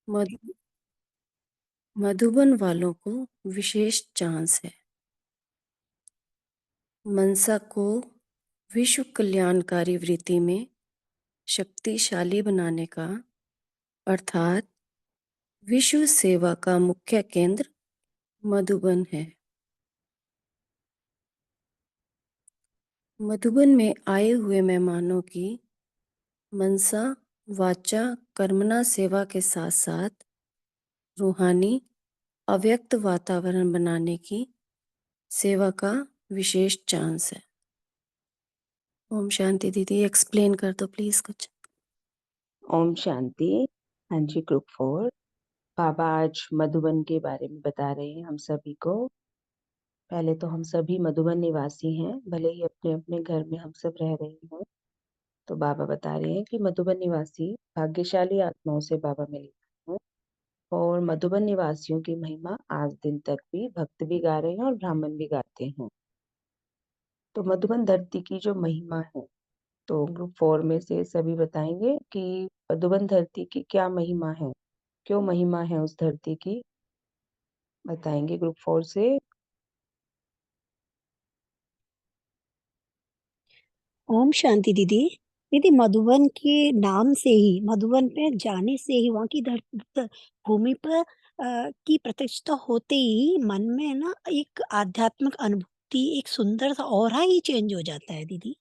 मधु मधुबन वालों को विशेष चांस है। मनसा को विश्व कल्याणकारी वृत्ति में शक्तिशाली बनाने का अर्थात विश्व सेवा का मुख्य केंद्र मधुबन है। मधुबन में आए हुए मेहमानों की मनसा वाचा कर्मणा सेवा के साथ साथ रूहानी अव्यक्त वातावरण बनाने की सेवा का विशेष चांस है। ओम शांति दीदी, एक्सप्लेन कर दो प्लीज कुछ। ओम शांति। हाँ जी, ग्रुप 4 बाबा आज मधुबन के बारे में बता रहे हैं हम सभी को। पहले तो हम सभी मधुबन निवासी हैं, भले ही अपने अपने घर में हम सब रह रहे हैं। तो बाबा बता रहे हैं कि मधुबन निवासी भाग्यशाली आत्माओं से बाबा मिले हैं और मधुबन निवासियों की महिमा आज दिन तक भी भक्त भी गा रहे हैं और ब्राह्मण भी गाते हैं। तो मधुबन धरती की जो महिमा है, तो ग्रुप 4 में से सभी बताएंगे कि मधुबन धरती की क्या महिमा है, क्यों महिमा है उस धरती की, बताएंगे ग्रुप 4 से। ओम शांति दीदी। दीदी, मधुबन के नाम से ही, मधुबन पे जाने से ही, वहाँ की भूमि पर की प्रत्यक्षता होते ही मन में ना एक आध्यात्मिक अनुभूति, एक सुंदर सा ऑरा ही चेंज हो जाता है दीदी।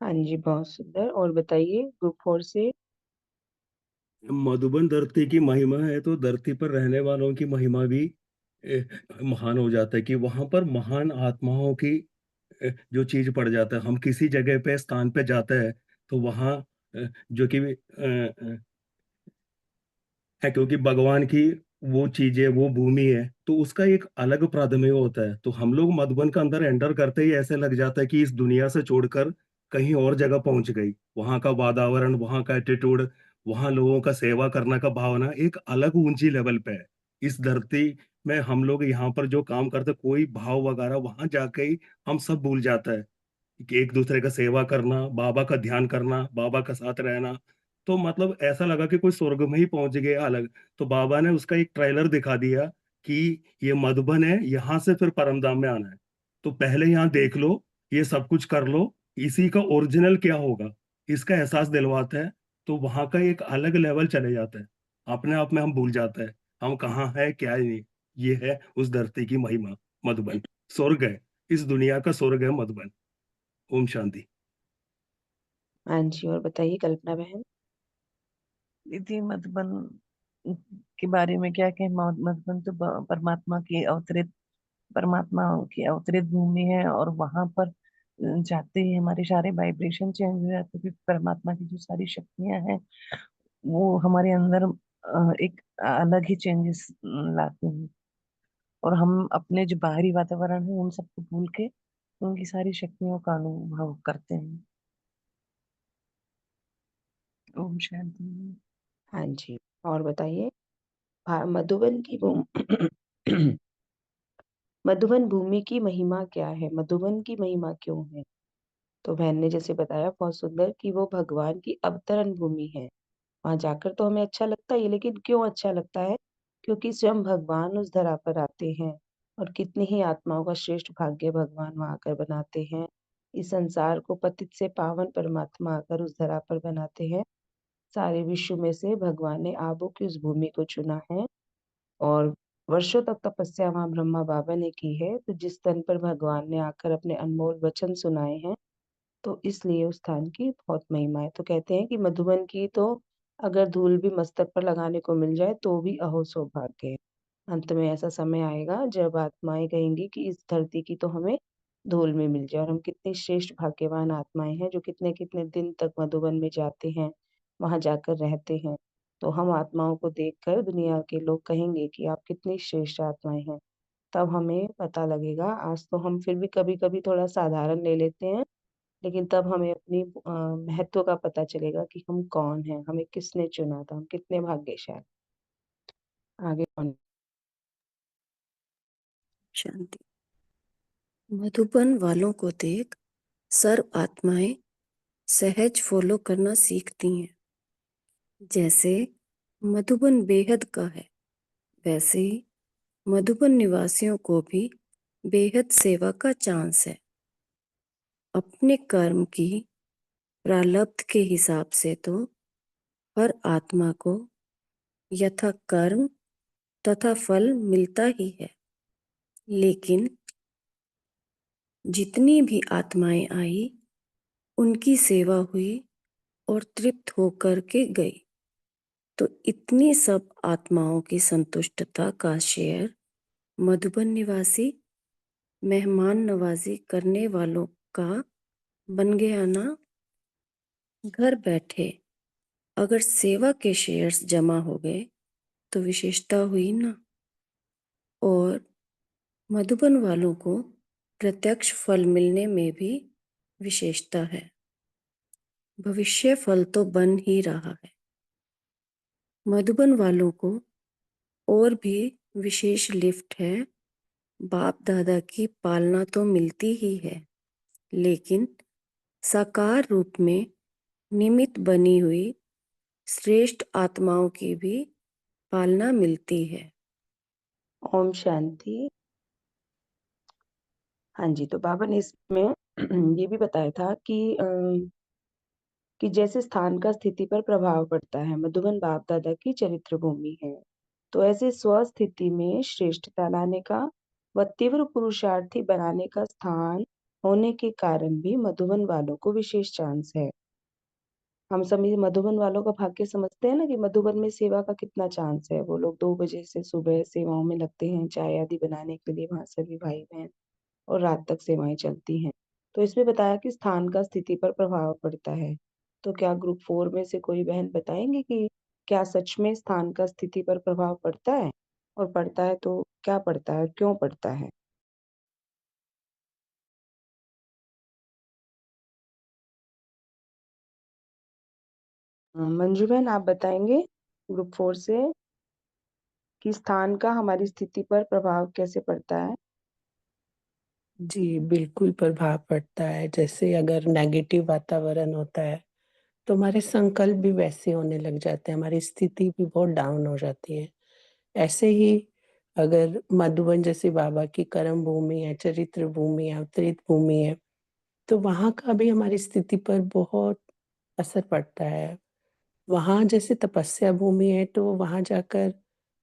हाँ जी, बहुत सुंदर। और बताइए ग्रुप 4 से। मधुबन धरती की महिमा है तो धरती पर रहने वालों की महिमा भी महान हो जाता है कि वहां पर महान आत्माओं की जो चीज पड़ जाता है। हम किसी जगह पे स्थान पे जाते हैं तो वहाँ जो कि है, क्योंकि भगवान की वो चीजें, वो भूमि है, तो उसका एक अलग प्राथमिक होता है। तो हम लोग मधुबन का अंदर एंटर करते ही ऐसे लग जाता है कि इस दुनिया से छोड़कर कहीं और जगह पहुंच गई। वहां का वातावरण, वहां का एटीट्यूड, वहां लोगों का सेवा करने का भावना एक अलग ऊंची लेवल पे है। इस धरती में हम लोग यहाँ पर जो काम करते, कोई भाव वगैरह वहां जाके ही हम सब भूल जाता है कि एक दूसरे का सेवा करना, बाबा का ध्यान करना, बाबा का साथ रहना। तो मतलब ऐसा लगा कि कोई स्वर्ग में ही पहुंच गया अलग। तो बाबा ने उसका एक ट्रेलर दिखा दिया कि ये मधुबन है, यहाँ से फिर परमधाम में आना है। तो पहले यहाँ देख लो, ये सब कुछ कर लो, इसी का ओरिजिनल क्या होगा, इसका एहसास दिलवाता है। तो वहां का एक अलग लेवल चले जाता है। अपने आप में हम भूल जाते हैं हम कहाँ है, क्या है नहीं। ये है उस धरती की महिमा। मधुबन स्वर्ग है, इस दुनिया का स्वर्ग है मधुबन। ओम शांति। हाँ जी, और बताइए कल्पना बहन। दीदी, मधुबन के बारे में क्या कहें। मधुबन तो परमात्मा की अवतरित भूमि है, और वहां पर जाते ही हमारे सारे वाइब्रेशन चेंज हो जाते हैं, क्योंकि परमात्मा की जो सारी शक्तियां हैं वो हमारे अंदर एक अलग ही चेंजेस लाती हैं, और हम अपने जो बाहरी वातावरण है उन सबको भूल के उनकी सारी शक्तियों का अनुभव करते हैं। ओम शांति। हाँ जी, और बताइए मधुबन की मधुबन भूमि की महिमा क्या है, मधुबन की महिमा क्यों है। तो बहन ने जैसे बताया बहुत सुंदर कि वो भगवान की अवतरण भूमि है। वहां जाकर तो हमें अच्छा लगता है, लेकिन क्यों अच्छा लगता है, क्योंकि स्वयं भगवान उस धरा पर आते हैं। और कितनी ही आत्माओं का श्रेष्ठ भाग्य भगवान वहां आकर बनाते हैं। इस संसार को पतित से पावन परमात्मा आकर उस धरा पर बनाते हैं। सारे विश्व में से भगवान ने आबू की उस भूमि को चुना है, और वर्षों तक तपस्या वहां ब्रह्मा बाबा ने की है। तो जिस तन पर भगवान ने आकर अपने अनमोल वचन सुनाए हैं, तो इसलिए उस स्थान की बहुत महिमा है। तो कहते हैं कि मधुबन की तो अगर धूल भी मस्तक पर लगाने को मिल जाए तो भी अहो सौभाग्य है। अंत में ऐसा समय आएगा जब आत्माएं कहेंगी कि इस धरती की तो हमें धूल में मिल जाए। और हम कितनी श्रेष्ठ भाग्यवान आत्माएं हैं जो कितने कितने दिन तक मधुबन में जाते हैं, वहां जाकर रहते हैं। तो हम आत्माओं को देखकर दुनिया के लोग कहेंगे कि आप कितनी श्रेष्ठ आत्माएं हैं। तब हमें पता लगेगा। आज तो हम फिर भी कभी कभी थोड़ा साधारण ले लेते हैं, लेकिन तब हमें अपनी महत्व का पता चलेगा कि हम कौन हैं, हमें किसने चुना था, हम कितने भाग्यशाली। आगे कौन। शांति। मधुबन वालों को देख सर्व आत्माएं सहज फॉलो करना सीखती हैं। जैसे मधुबन बेहद का है, वैसे ही मधुबन निवासियों को भी बेहद सेवा का चांस है। अपने कर्म की प्रारब्ध के हिसाब से तो हर आत्मा को यथा कर्म तथा फल मिलता ही है, लेकिन जितनी भी आत्माएं आई उनकी सेवा हुई और तृप्त होकर के गई। तो इतनी सब आत्माओं की संतुष्टता का शेयर मधुबन निवासी मेहमान नवाजी करने वालों का बन गया ना। घर बैठे अगर सेवा के शेयर्स जमा हो गए तो विशेषता हुई ना। और मधुबन वालों को प्रत्यक्ष फल मिलने में भी विशेषता है। भविष्य फल तो बन ही रहा है। मधुबन वालों को और भी विशेष लिफ्ट है। बाप दादा की पालना तो मिलती ही है, लेकिन साकार रूप में निमित्त बनी हुई श्रेष्ठ आत्माओं की भी पालना मिलती है। ओम शांति। हाँ जी, तो बाबा ने इसमें ये भी बताया था कि जैसे स्थान का स्थिति पर प्रभाव पड़ता है, मधुबन बाप दादा की चरित्र भूमि है, तो ऐसे स्वस्थिति में श्रेष्ठता लाने का व तीव्र पुरुषार्थी बनाने का स्थान होने के कारण भी मधुबन वालों को विशेष चांस है। हम सभी मधुबन वालों का भाग्य समझते हैं ना कि मधुबन में सेवा का कितना चांस है। वो लोग 2 बजे से सुबह सेवाओं में लगते हैं, चाय आदि बनाने के लिए वहाँ सभी भाई बहन, और रात तक सेवाएं चलती हैं। तो इसमें बताया कि स्थान का स्थिति पर प्रभाव पड़ता है। तो क्या ग्रुप 4 में से कोई बहन बताएंगे कि क्या सच में स्थान का स्थिति पर प्रभाव पड़ता है, और पड़ता है तो क्या पड़ता है, क्यों पड़ता है? मंजू बहन, आप बताएंगे ग्रुप 4 से कि स्थान का हमारी स्थिति पर प्रभाव कैसे पड़ता है? जी, बिल्कुल प्रभाव पड़ता है। जैसे अगर नेगेटिव वातावरण होता है, तो हमारे संकल्प भी वैसे होने लग जाते हैं, हमारी स्थिति भी बहुत डाउन हो जाती है। ऐसे ही अगर मधुबन जैसे बाबा की कर्म भूमि है, चरित्र भूमि है, अवतरित भूमि है, तो वहाँ का भी हमारी स्थिति पर बहुत असर पड़ता है। वहाँ जैसे तपस्या भूमि है, तो वहाँ जाकर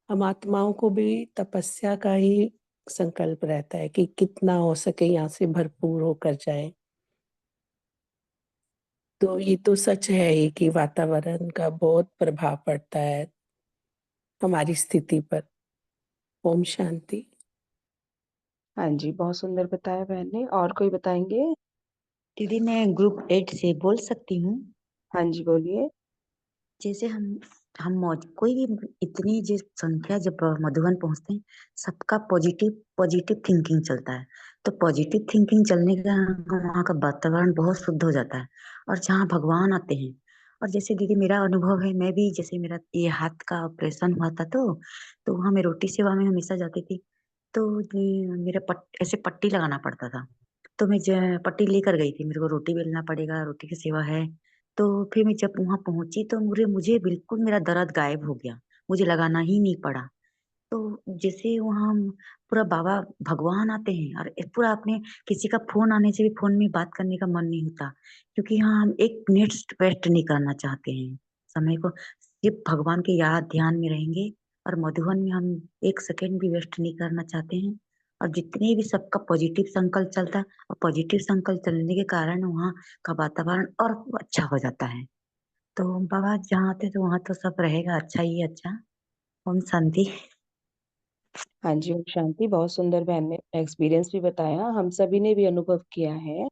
हम आत्माओं को भी तपस्या का ही संकल्प रहता है कि कितना हो सके यहाँ से भरपूर होकर जाए। तो ये तो सच है ही कि वातावरण का बहुत प्रभाव पड़ता है हमारी स्थिति पर। ओम शांति। हाँ जी, बहुत सुंदर बताया बहन ने। और कोई बताएंगे? दीदी मैं ग्रुप 8 से बोल सकती हूँ। हाँ जी, बोलिए। जैसे हम मौज कोई भी इतनी जिस संख्या जब मधुबन पहुंचते हैं, सबका पॉजिटिव पॉजिटिव थिंकिंग चलता है। तो पॉजिटिव थिंकिंग चलने का वहाँ का वातावरण बहुत शुद्ध हो जाता है। और जहाँ भगवान आते हैं, और जैसे दीदी मेरा अनुभव है, मैं भी जैसे मेरा ये हाथ का ऑपरेशन हुआ था, तो वहाँ मैं रोटी सेवा में हमेशा जाती थी। तो मेरा ऐसे पट्टी लगाना पड़ता था। तो मैं पट्टी लेकर गई थी, मेरे को रोटी बेलना पड़ेगा, रोटी की सेवा है। तो फिर मैं जब वहां पहुंची तो मुझे मुझे बिल्कुल मेरा दर्द गायब हो गया, मुझे लगाना ही नहीं पड़ा। तो जैसे वहाँ पूरा बाबा भगवान आते हैं, और पूरा अपने किसी का फोन आने से भी फोन में बात करने का मन नहीं होता, क्योंकि यहाँ हम एक मिनट वेस्ट नहीं करना चाहते हैं समय को। सिर्फ भगवान के याद ध्यान में रहेंगे, और मधुबन में हम एक सेकंड भी वेस्ट नहीं करना चाहते हैं। और जितने भी सबका पॉजिटिव संकल्प चलता है, और पॉजिटिव संकल्प चलने के कारण वहाँ का वातावरण और अच्छा हो जाता है। तो बाबा जहाँ आते तो वहाँ तो सब रहेगा अच्छा ही अच्छा। ओम शांति। हाँ जी, ओम शांति। बहुत सुंदर बहन ने एक्सपीरियंस भी बताया। हम सभी ने भी अनुभव किया है।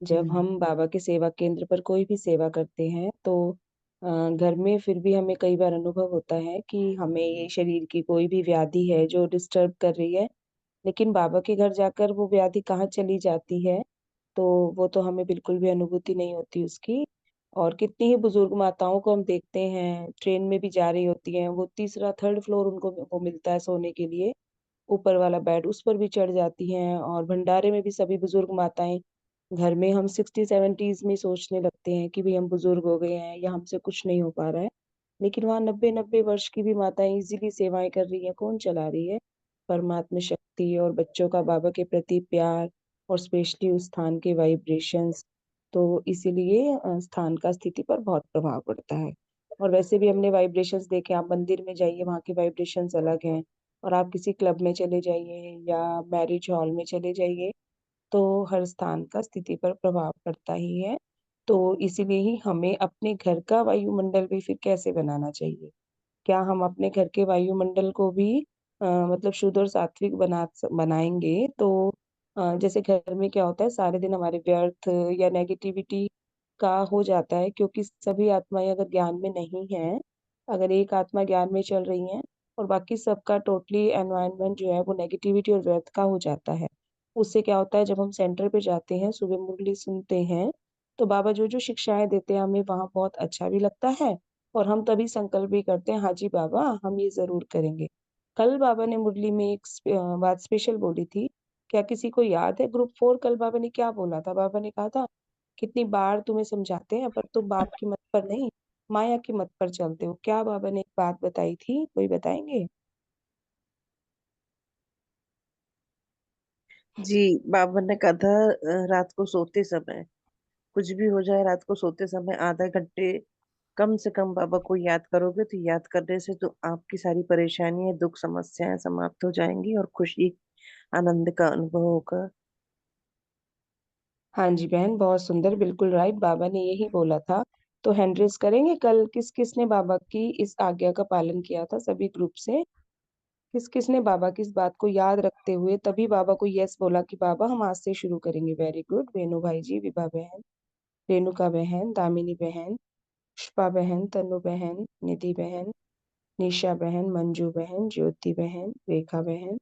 जब हम बाबा के सेवा केंद्र पर कोई भी सेवा करते हैं, तो घर में फिर भी हमें कई बार अनुभव होता है कि हमें ये शरीर की कोई भी व्याधि है जो डिस्टर्ब कर रही है, लेकिन बाबा के घर जाकर वो व्याधि कहाँ चली जाती है, तो वो तो हमें बिल्कुल भी अनुभूति नहीं होती उसकी। और कितनी ही बुजुर्ग माताओं को हम देखते हैं, ट्रेन में भी जा रही होती हैं, वो तीसरा थर्ड फ्लोर उनको वो मिलता है सोने के लिए, ऊपर वाला बेड, उस पर भी चढ़ जाती हैं। और भंडारे में भी सभी बुजुर्ग माताएं घर में हम 60-70s में सोचने लगते हैं कि भई हम बुज़ुर्ग हो गए हैं या हमसे कुछ नहीं हो पा रहा है। लेकिन वहाँ 90-90 वर्ष की भी माताएँ इज़िली सेवाएँ कर रही हैं, कौन चला रही है? परमात्म शक्ति और बच्चों का बाबा के प्रति प्यार और स्पेशली उस स्थान के वाइब्रेशंस, तो इसीलिए स्थान का स्थिति पर बहुत प्रभाव पड़ता है। और वैसे भी हमने वाइब्रेशंस देखे, आप मंदिर में जाइए वहाँ के वाइब्रेशंस अलग हैं और आप किसी क्लब में चले जाइए या मैरिज हॉल में चले जाइए, तो हर स्थान का स्थिति पर प्रभाव पड़ता ही है। तो इसीलिए ही हमें अपने घर का वायुमंडल भी फिर कैसे बनाना चाहिए? क्या हम अपने घर के वायुमंडल को भी मतलब शुद्ध और सात्विक बनाएँगे तो जैसे घर में क्या होता है सारे दिन हमारे व्यर्थ या नेगेटिविटी का हो जाता है क्योंकि सभी आत्माएँ अगर ज्ञान में नहीं हैं, अगर एक आत्मा ज्ञान में चल रही हैं और बाकी सबका टोटली एनवायरनमेंट जो है वो नेगेटिविटी और व्यर्थ का हो जाता है। उससे क्या होता है जब हम सेंटर पे जाते हैं, सुबह मुरली सुनते हैं, तो बाबा जो-जो शिक्षाएँ देते हैं हमें वहाँ बहुत अच्छा भी लगता है और हम तभी संकल्प भी करते हैं, हाँ जी बाबा, हम ये ज़रूर करेंगे। कल बाबा ने मुरली में एक बात स्पेशल बोली थी, क्या किसी को याद है ग्रुप 4 कल बाबा ने क्या बोला था? बाबा ने कहा था, कितनी बार तुम्हें समझाते हैं पर तुम बाप की मत पर नहीं, माया की मत पर चलते हो। क्या बाबा ने एक बात बताई थी, कोई बताएँगे? जी, बाबा ने कहा था रात को सोते समय, कुछ भी हो जाए रात को सोते समय आधा घंटे कम से कम बाबा को याद करोगे तो याद करने से तो आपकी सारी परेशानियाँ, दुःख, समस्याएँ समाप्त हो जाएँगी और खुशी, आनंद का अनुभव होगा। हाँ जी बहन, बहुत सुंदर, बिल्कुल राइट, बाबा ने यही बोला था। तो हैंड रेज़ करेंगे कल किस-किस ने बाबा की इस आज्ञा का पालन किया था सभी ग्रुप से? किस-किस ने बाबा की इस बात को याद रखते हुए तभी बाबा को येस बोला कि बाबा हम आज से शुरू करेंगे, वेरी गुड। वेणु भाई जी, विभा बहन, रेणुका बहन, दामिनी बहन, पुष्पा बहन, तनु बहन, निधि बहन, निशा बहन, मंजू बहन, ज्योति बहन, रेखा बहन,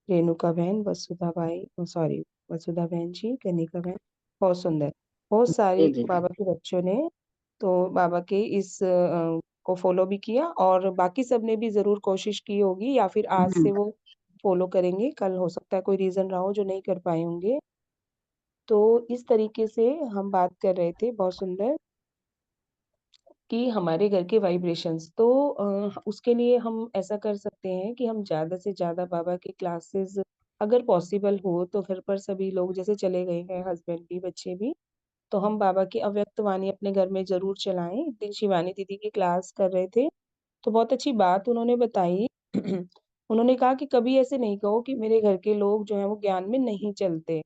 रेणुका बहन, वसुधा भाई सॉरी वसुधा बहन जी, कनिका बहन, बहुत सुंदर। बहुत सारे जी, जी, जी। बाबा के बच्चों ने तो बाबा के इस को फ़ॉलो भी किया और बाकी सबने भी ज़रूर कोशिश की होगी या फिर आज हुँ, से वो फ़ॉलो करेंगे, कल हो सकता है कोई रीज़न रहा हो जो नहीं कर पाए होंगे। तो इस तरीके से हम बात कर रहे थे, बहुत सुंदर। कि हमारे घर के वाइब्रेशंस तो उसके लिए हम ऐसा कर सकते हैं कि हम ज़्यादा से ज़्यादा बाबा की क्लासेस अगर पॉसिबल हो तो घर पर सभी लोग जैसे चले गए हैं हस्बैंड भी, बच्चे भी, तो हम बाबा की अव्यक्त वाणी अपने घर में ज़रूर चलाएँ। एक दिन शिवानी दीदी की क्लास कर रहे थे, तो बहुत अच्छी बात उन्होंने बताई। उन्होंने कहा कि कभी ऐसे नहीं कहो कि मेरे घर के लोग जो हैं वो ज्ञान में नहीं चलते।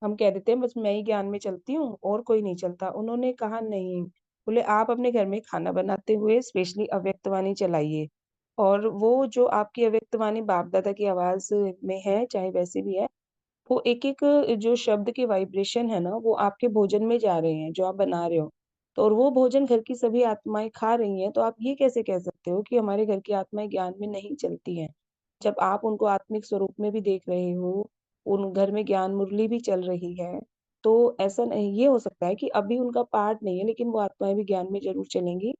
हम कह देते हैं बस मैं ही ज्ञान में चलती हूँ और कोई नहीं चलता। उन्होंने कहा नहीं, बोले आप अपने घर में खाना बनाते हुए स्पेशली अव्यक्तवाणी चलाइए और वो जो आपकी अव्यक्तवाणी बाप-दादा की आवाज़ में है, चाहे वैसे भी है, वो एक-एक जो शब्द के वाइब्रेशन है ना, वो आपके भोजन में जा रहे हैं, जो आप बना रहे हो। तो और वो भोजन घर की सभी आत्माएँ खा रही हैं, तो आप ये कैसे कह सकते हो कि हमारे घर की आत्माएँ ज्ञान में नहीं चलती हैं? जब आप उनको आत्मिक स्वरूप में भी देख रहे हो, उन घर में ज्ञान मुरली भी चल रही है, तो ऐसा नहीं ये हो सकता है कि अभी उनका पार्ट नहीं है, लेकिन वो आत्माएँ भी ज्ञान में ज़रूर चलेंगी।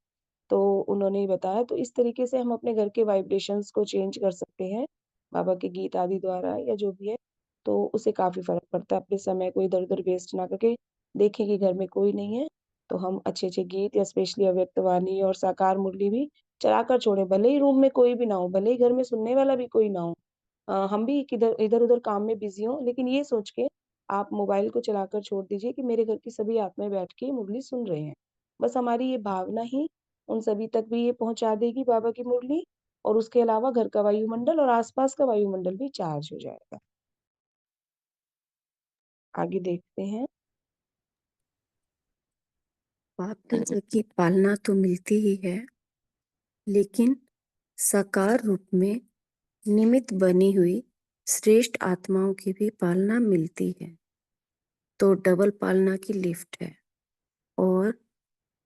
तो उन्होंने बताया तो इस तरीके से हम अपने घर के वाइब्रेशंस को चेंज कर सकते हैं, बाबा के गीत आदि द्वारा या जो भी है, तो उससे काफ़ी फ़र्क पड़ता है। अपने समय को इधर-उधर वेस्ट ना करके देखें कि घर में कोई नहीं है, तो हम अच्छे-अच्छे गीत या स्पेशली अव्यक्तवाणी और साकार मुरली भी चलाकर छोड़ें, भले ही रूम में कोई भी ना हो, भले ही घर में सुनने वाला भी कोई ना हो। हम भी किधर इधर-उधर काम में बिज़ी हों, लेकिन ये सोच के आप मोबाइल को चलाकर छोड़ दीजिए कि मेरे घर की सभी आत्माएँ बैठ के मुरली सुन रहे हैं। बस हमारी ये भावना ही उन सभी तक भी ये पहुँचा देगी बाबा की मुरली और उसके अलावा घर का वायुमंडल और आस-पास का वायुमंडल भी चार्ज हो जाएगा। आगे देखते हैं। बाप-दादा की पालना तो मिलती ही है, लेकिन साकार रूप में निमित्त बनी हुई श्रेष्ठ आत्माओं की भी पालना मिलती है, तो डबल पालना की लिफ्ट है और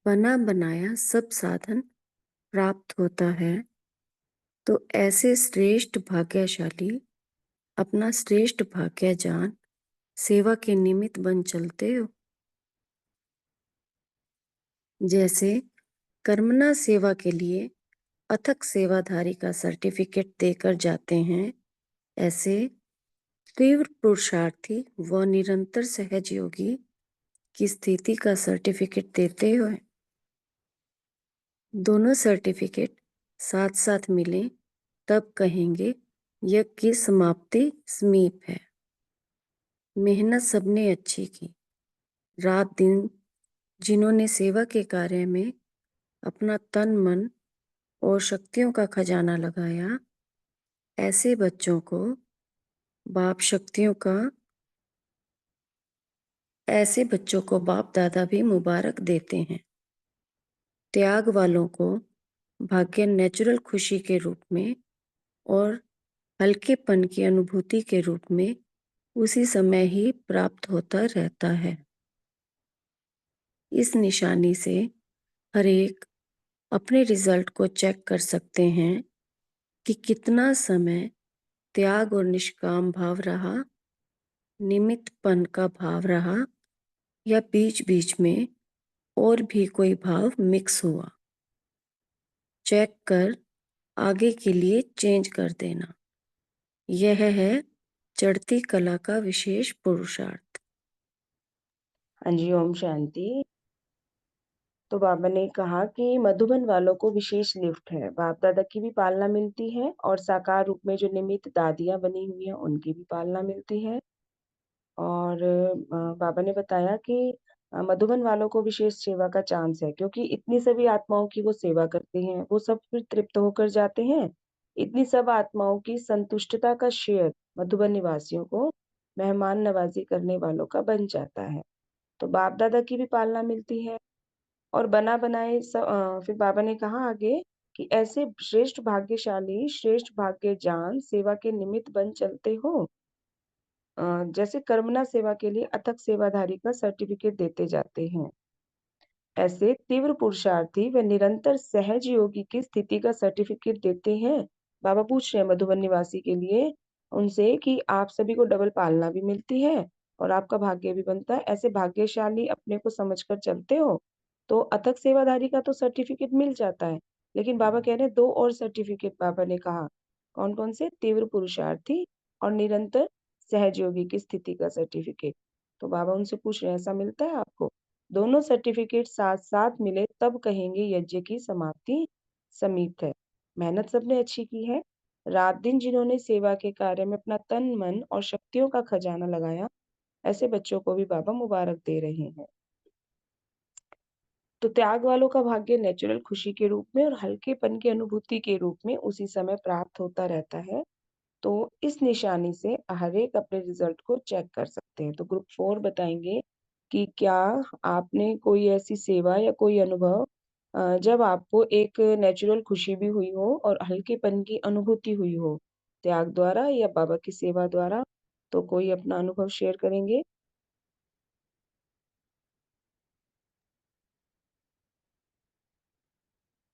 बना बनाया सब साधन प्राप्त होता है। तो ऐसे श्रेष्ठ भाग्यशाली अपना श्रेष्ठ भाग्य जान सेवा के निमित्त बन चलते हो। जैसे कर्मणा सेवा के लिए अथक सेवाधारी का सर्टिफिकेट देकर जाते हैं, ऐसे तीव्र पुरुषार्थी व निरंतर सहज योगी की स्थिति का सर्टिफिकेट देते हो? दोनों सर्टिफिकेट साथ साथ मिलें तब कहेंगे यज्ञ की समाप्ति समीप है। मेहनत सबने अच्छी की। रात दिन जिन्होंने सेवा के कार्य में अपना तन मन और शक्तियों का खजाना लगाया, ऐसे बच्चों को बाप दादा भी मुबारक देते हैं। त्याग वालों को भाग्य नेचुरल खुशी के रूप में और हल्केपन की अनुभूति के रूप में उसी समय ही प्राप्त होता रहता है। इस निशानी से हर एक अपने रिजल्ट को चेक कर सकते हैं कि कितना समय त्याग और निष्काम भाव रहा, निमित्तपन का भाव रहा या बीच बीच में और भी कोई भाव मिक्स हुआ। चेक कर आगे के लिए चेंज कर देना। यह है चढ़ती कला का विशेष पुरुषार्थ। हाँ जी, ओम शांति। तो बाबा ने कहा कि मधुबन वालों को विशेष लिफ्ट है, बाप दादा की भी पालना मिलती है और साकार रूप में जो निमित्त दादियां बनी हुई हैं उनकी भी पालना मिलती है। और बाबा ने बताया कि मधुबन वालों को विशेष सेवा का चांस है, क्योंकि इतनी सभी आत्माओं की वो सेवा करते हैं, वो सब फिर तृप्त होकर जाते हैं। इतनी सब आत्माओं की संतुष्टता का शेयर मधुबन निवासियों को मेहमान नवाजी करने वालों का बन जाता है। तो बाप दादा की भी पालना मिलती है और बना बनाए फिर बाबा ने कहा आगे कि ऐसे श्रेष्ठ भाग्यशाली, श्रेष्ठ भाग्यजान सेवा के निमित्त बन चलते हो। जैसे कर्मणा सेवा के लिए अथक सेवाधारी का सर्टिफिकेट देते जाते हैं, ऐसे तीव्र पुरुषार्थी व निरंतर सहज योगी की स्थिति का सर्टिफिकेट देते हैं। बाबा पूछ रहे हैं मधुबन निवासी के लिए उनसे कि आप सभी को डबल पालना भी मिलती है और आपका भाग्य भी बनता है, ऐसे भाग्यशाली अपने को समझकर चलते हो तो अथक सेवाधारी का तो सर्टिफिकेट मिल जाता है। लेकिन बाबा कह रहे हैं दो और सर्टिफिकेट बाबा ने कहा, कौन कौन से? तीव्र पुरुषार्थी और निरंतर सहजयोगी की स्थिति का सर्टिफिकेट। तो बाबा उनसे पूछ रहे हैं ऐसा मिलता है आपको? दोनों सर्टिफिकेट साथ साथ मिले तब कहेंगे यज्ञ की समाप्ति समीप है। मेहनत सबने अच्छी की है। रात दिन जिन्होंने सेवा के कार्य में अपना तन मन और शक्तियों का खजाना लगाया, ऐसे बच्चों को भी बाबा मुबारक दे रहे हैं। तो त्याग वालों का भाग्य नेचुरल खुशी के रूप में और हल्केपन की अनुभूति के रूप में उसी समय प्राप्त होता रहता है। तो इस निशानी से हर एक अपने रिजल्ट को चेक कर सकते हैं। तो ग्रुप 4 बताएंगे कि क्या आपने कोई ऐसी सेवा या कोई अनुभव जब आपको एक नेचुरल खुशी भी हुई हो और हल्केपन की अनुभूति हुई हो, त्याग द्वारा या बाबा की सेवा द्वारा? तो कोई अपना अनुभव शेयर करेंगे?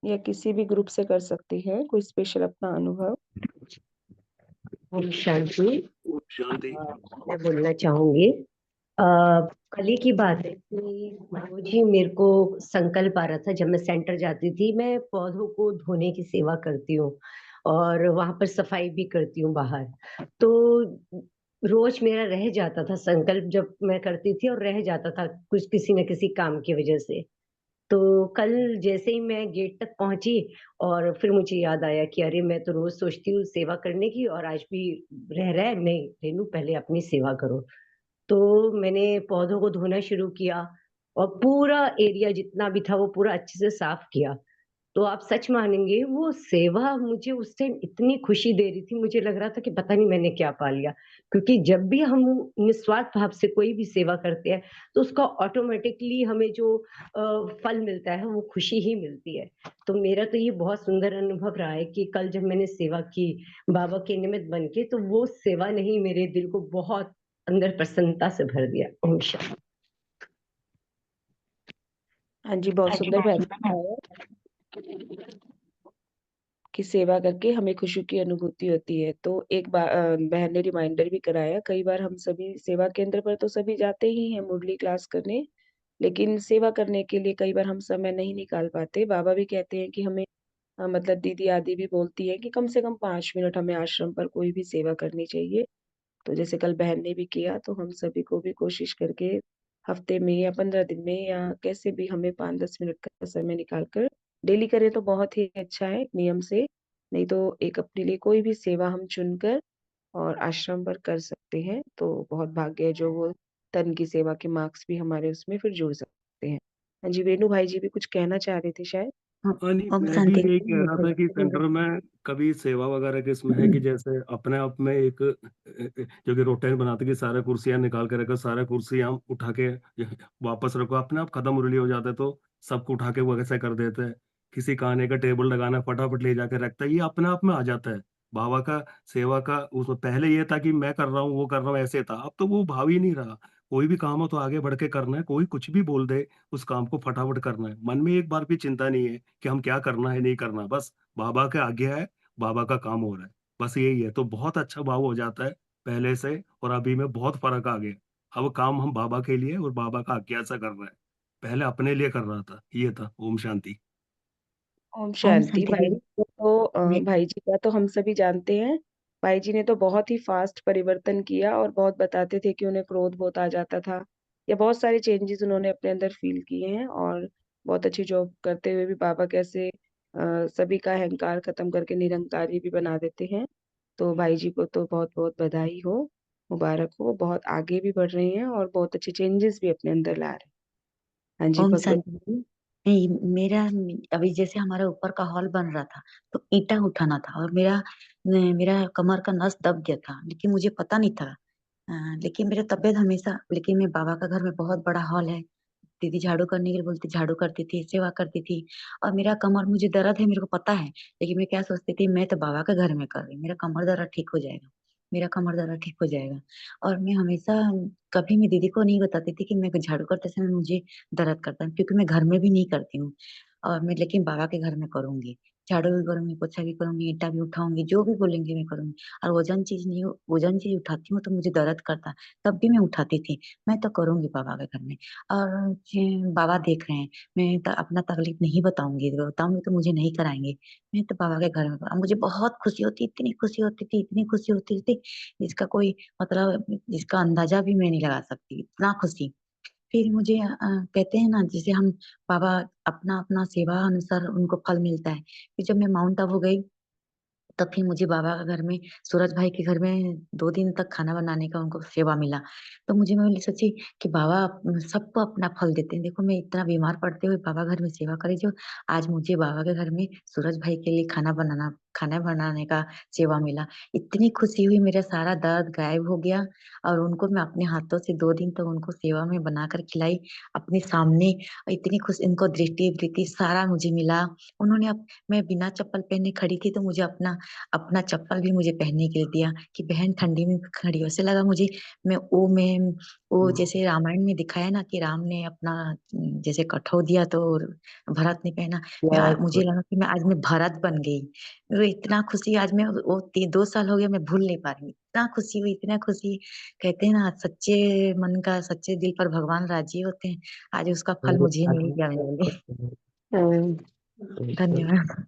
या किसी भी ग्रुप से कर सकती है कोई स्पेशल अपना अनुभव। ओम शांति। शांति। मैं बोलना चाहूंगी, कल ही की बात है कि रोज ही मेरे को संकल्प आ रहा था। जब मैं सेंटर जाती थी, मैं पौधों को धोने की सेवा करती हूँ और वहां पर सफाई भी करती हूँ बाहर। तो रोज मेरा रह जाता था संकल्प, जब मैं करती थी और रह जाता था कुछ किसी न किसी काम की वजह से। तो कल जैसे ही मैं गेट तक पहुंची और फिर मुझे याद आया कि अरे मैं तो रोज सोचती हूँ सेवा करने की, और आज भी रह रहा है, नहीं रेनू पहले अपनी सेवा करो। तो मैंने पौधों को धोना शुरू किया और पूरा एरिया जितना भी था वो पूरा अच्छे से साफ किया। तो आप सच मानेंगे, वो सेवा मुझे उस टाइम इतनी खुशी दे रही थी, मुझे लग रहा था कि पता नहीं मैंने क्या पा लिया। क्योंकि जब भी हम निस्वार्थ भाव से कोई भी सेवा करते हैं तो उसका ऑटोमेटिकली हमें जो फल मिलता है वो खुशी ही मिलती है। तो मेरा तो ये बहुत सुंदर अनुभव रहा है कि कल जब मैंने सेवा की बाबा के निमित्त बन के, तो वो सेवा ने ही मेरे दिल को बहुत अंदर प्रसन्नता से भर दिया। ओम शांति। हाँ जी, बहुत सुंदर बहन ने बताया कि सेवा करके हमें खुशी की अनुभूति होती है। तो एक बहन ने रिमाइंडर भी कराया, कई बार हम सभी सेवा केंद्र पर तो सभी जाते ही हैं मुरली क्लास करने, लेकिन सेवा करने के लिए कई बार हम समय नहीं निकाल पाते। बाबा भी कहते हैं कि हमें मतलब दीदी आदि भी बोलती है कि कम से कम 5 मिनट हमें आश्रम पर कोई भी सेवा करनी चाहिए। तो जैसे कल बहन ने भी किया, तो हम सभी को भी कोशिश करके हफ्ते में या 15 दिन में या कैसे भी हमें 5-10 मिनट का समय निकाल कर डेली करें तो बहुत ही अच्छा है नियम से। नहीं तो एक अपने लिए कोई भी सेवा हम चुनकर और आश्रम पर कर सकते हैं, तो बहुत भाग्य है जो वो तन की सेवा के मार्क्स भी हमारे उसमें फिर जुड़ सकते हैं। हाँ जी, वेणु भाई जी भी कुछ कहना चाह रहे थे शायद? हाँ नहीं, ओम मैं भी शांति यही दीदी, कह मेरे रहा को था कि लगता है सेंटर में कभी सेवा वगैरह के इसमें है कि जैसे अपने आप में एक जो कि रूटीन बनाते कि सारे कुर्सियां निकाल के रखो, सारे कुर्सियां उठा के वापस रखो, अपने आप खत्म उरली हो जाते तो सबको उठा के वैसे कर देते हैं। किसी खाने का टेबल लगाना फटाफट ले जाके रखता है, ये अपने आप में आ जाता है। बाबा का सेवा का उसमें पहले ये था कि मैं कर रहा हूँ वो कर रहा हूँ ऐसे था, अब तो वो भाव ही नहीं रहा। कोई भी काम हो तो आगे बढ़ के करना है, कोई कुछ भी बोल दे उस काम को फटाफट करना है, मन में एक बार भी चिंता नहीं है कि हम क्या करना है नहीं करना, बस बाबा का आज्ञा है, बाबा का काम हो रहा है, बस यही है। तो बहुत अच्छा भाव हो जाता है पहले से और अभी में बहुत फर्क आ गया। अब काम हम बाबा के लिए और बाबा का आज्ञा से कर रहे हैं, पहले अपने लिए कर रहा था, ये था। ओम शांति। ओम ओम शांति। शांति भाई दीदी। जी को तो मैं भाई जी का तो हम सभी जानते हैं। भाई जी ने तो बहुत ही फास्ट परिवर्तन किया और बहुत बताते थे कि उन्हें क्रोध बहुत आ जाता था या बहुत सारे चेंजेस उन्होंने अपने अंदर फील किए हैं और बहुत अच्छी जॉब करते हुए भी बाबा कैसे सभी का अहंकार खत्म करके निरंकारी भी बना देते हैं। तो भाई जी को तो बहुत बहुत बधाई हो, मुबारक हो, बहुत आगे भी बढ़ रहे हैं और बहुत अच्छे चेंजेस भी अपने अंदर ला रहे हैं। हाँ जी, ओम भगवत। शांति दीदी। नहीं, मेरा अभी जैसे हमारा ऊपर का हॉल बन रहा था तो ईंटा उठाना था और मेरा कमर का नस दब गया था, लेकिन मुझे पता नहीं था। लेकिन मेरा तबीयत हमेशा, लेकिन मैं बाबा का घर में बहुत बड़ा हॉल है। दीदी झाड़ू करने के लिए बोलती, झाड़ू करती थी, सेवा करती थी। और मेरा कमर, मुझे दर्द है, मेरे को पता है, लेकिन मैं क्या सोचती थी, मैं तो बाबा के घर में कर रही हूँ, मेरा कमर दर्द ठीक हो जाएगा, मेरा कमर दर्द ठीक हो जाएगा। और मैं हमेशा, कभी मैं दीदी को नहीं बताती थी कि मैं झाड़ू करते समय मुझे दर्द करता है, क्योंकि मैं घर में भी नहीं करती हूँ। और मैं लेकिन बाबा के घर में करूंगी, झाड़ू भी करूंगी, पोछा भी करूंगी, ईंटा भी उठाऊंगी, जो भी बोलेंगे मैं करूंगी। और वजन चीज उठाती हूँ तो मुझे दर्द करता है, तब भी मैं उठाती थी। मैं तो करूंगी बाबा के घर में। और बाबा देख रहे हैं, मैं अपना तकलीफ नहीं बताऊंगी, बताऊंगी तो मुझे नहीं कराएंगे। मैं तो बाबा के घर में मुझे बहुत खुशी होती, इतनी खुशी होती थी, इतनी खुशी होती थी, जिसका कोई मतलब, जिसका अंदाजा भी मैं नहीं लगा सकती, इतना खुशी। फिर मुझे कहते हैं ना, जैसे हम बाबा, अपना अपना सेवा अनुसार उनको फल मिलता है। फिर जब मैं माउंट आबू गई, तब फिर मुझे बाबा के घर में, सूरज भाई के घर में 2 दिन तक खाना बनाने का उनको सेवा मिला। तो मैं सोची कि बाबा सबको अपना फल देते हैं। देखो, मैं इतना बीमार पड़ते हुए बाबा घर में सेवा करी, जो आज मुझे बाबा के घर में सूरज भाई के लिए खाना बनाने का सेवा मिला। इतनी खुशी हुई, मेरा सारा दर्द गायब हो गया। और उनको मैं अपने हाथों से 2 दिन तक उनको सेवा में बनाकर खिलाई, अपने सामने। इतनी खुशी, इनको दृष्टि वृत्ति सारा मुझे मिला। उन्होंने मैं बिना चप्पल पहने खड़ी थी तो मुझे अपना अपना चप्पल भी मुझे पहनने के लिए दिया, कि बहन ठंडी में खड़ी हो। ऐसे लगा मुझे, मैं वो जैसे रामायण में दिखाया ना, कि राम ने अपना जैसे कठौ दिया तो भरत ने पहना। मुझे लगा कि मैं भरत बन गई। वो इतना खुशी, आज मैं वो 2 साल हो गया, मैं भूल नहीं पा रही हूँ। इतना खुशी हुई, इतना खुशी। कहते हैं ना, सच्चे मन का, सच्चे दिल पर भगवान राजी होते हैं। आज उसका फल मुझे मिल गया, मेरे लिए। धन्यवाद।